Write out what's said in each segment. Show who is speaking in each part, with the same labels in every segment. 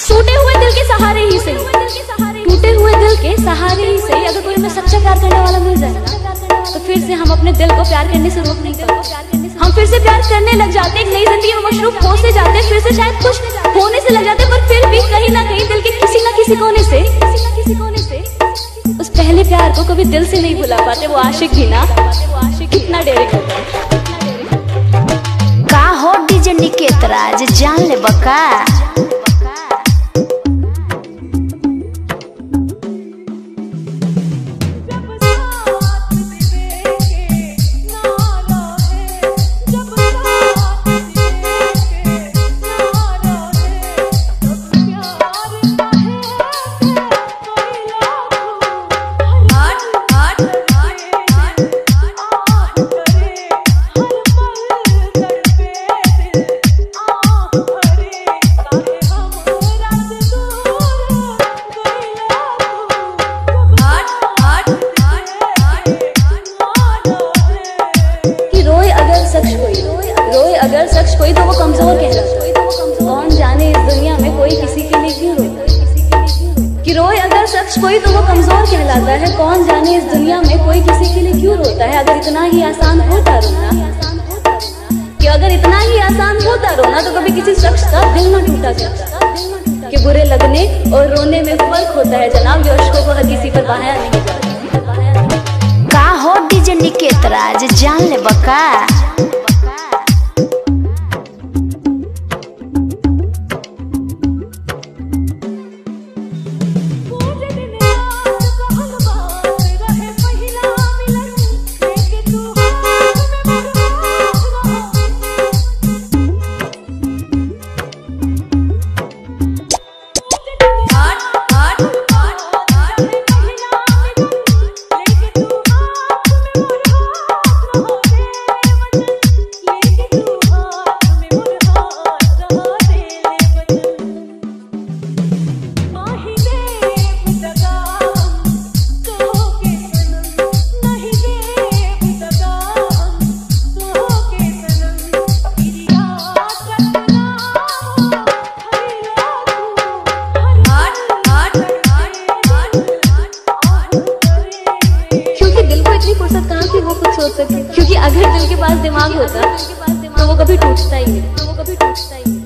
Speaker 1: टूटे हुए दिल के सहारे ही सही, टूटे हुए दिल के सहारे ही सही, अगर कोई हमें सच्चा प्यार करने वाला मिल जाए तो फिर से हम अपने दिल को प्यार करने से रोक नहीं करते। हम फिर से प्यार करने लग जाते, एक नई जिंदगी में मशरूफ हो से जाते, फिर से शायद खुश होने से लग जाते, पर फिर भी कहीं ना कहीं दिल के किसी ना किसी कोने से उस पहले प्यार को कभी दिल से नहीं भुला पाते। वो आशिक भी ना, कितना डेरे होता है।
Speaker 2: का हो डीजे निकेत राज जान ले बका।
Speaker 1: रोए अगर शख्स कोई तो वो कमजोर कहलाता है। कौन जाने इस दुनिया में कोई किसी के लिए क्यों रोता। कि रोए अगर शख्स कोई तो वो कमजोर कहलाता है। कौन जाने इस दुनिया में कोई किसी के लिए क्यों रोता है। अगर इतना ही आसान होता रोना, कि अगर इतना ही आसान होता रोना तो कभी किसी शख्स का दिल न टूटा जाता। कि बुरे लगने और रोने में फर्क होता है जनाब, ये अश्कों को हर किसी पर बहाया नहीं जाता।
Speaker 2: का हो डीजे निकेत राज जान ले बका।
Speaker 1: क्योंकि अगर दिल के पास दिमाग होता तो वो कभी टूटता ही नहीं।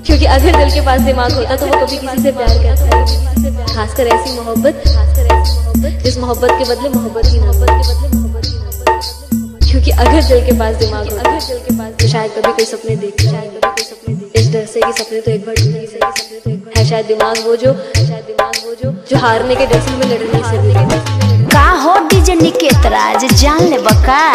Speaker 1: क्योंकि अगर दिल के पास दिमाग होता तो वो कभी किसी से प्यार करता ही नहीं। खासकर ऐसी मोहब्बत जिस मोहब्बत के बदले मोहब्बत ही मोहब्बत। क्योंकि अगर दिल के पास दिमाग होता तो शायद कभी कोई सपने देखते, इस डर से कि सपने तो एक बार है। शायद दिमाग वो जो हारने के डर से हमें लड़ने से।
Speaker 2: का हो डीजे निकेत राज जान ले बका।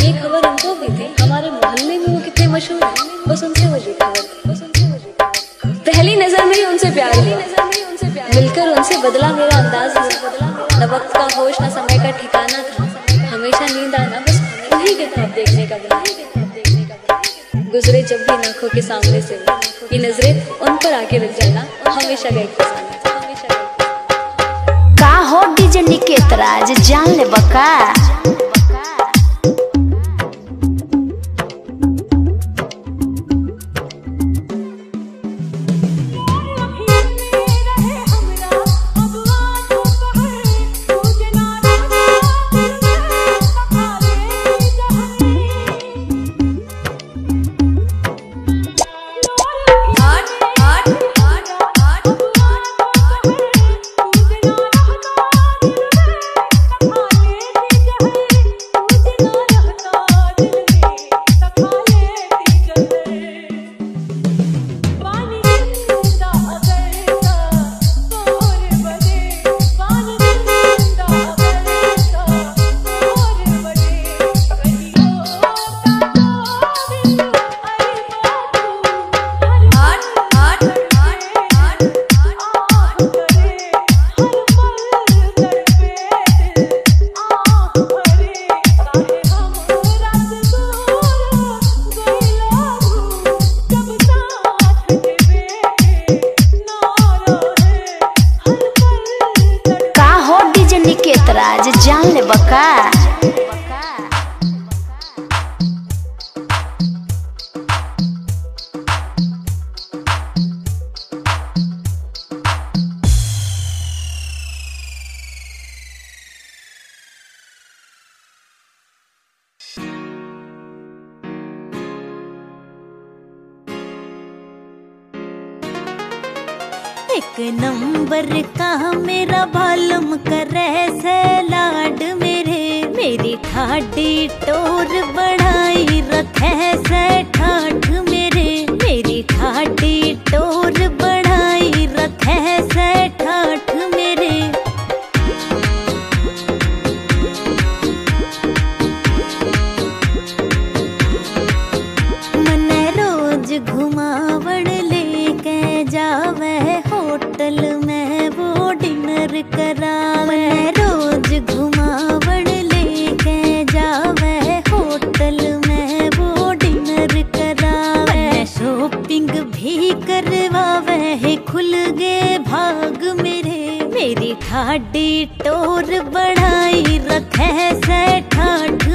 Speaker 1: ये खबर उनको भी थी। हमारे मोहल्ले में वो कितने मशहूर हैं, बस उनसे मुझे खबर। पहली नजर में ही उनसे प्यार हुआ, मिलकर उनसे बदला मेरा अंदाज। न वक्त का होश न समय का ठिकाना था, हमेशा नींद आना बस उन्हीं के ख्वाब देखने का बना। गुजरे जब भी आंखों के सामने से ये नजरें उन पर आके रुक जाना हमेशा का एक फसाना।
Speaker 2: का हो डीजे निकेत राज जान ले बका। राज जान ले बका।
Speaker 3: एक नंबर का मेरा बालम करे से लाड मेरे, मेरी ठाडी टोर बढ़ाई रखे से ठाठ मेरे, मेरी ठाडी टोर बढ़ाई रखे से ठाठ मेरे। मने रोज घुमावण लेके जावे होटल में वो डिनर करावे, रोज घुमावण लेके जावे होटल में वो डिनर करावे, शॉपिंग भी करवावे है खुल गए भाग मेरे, मेरी ठाडी टोर बढ़ाई रखे से ठाठ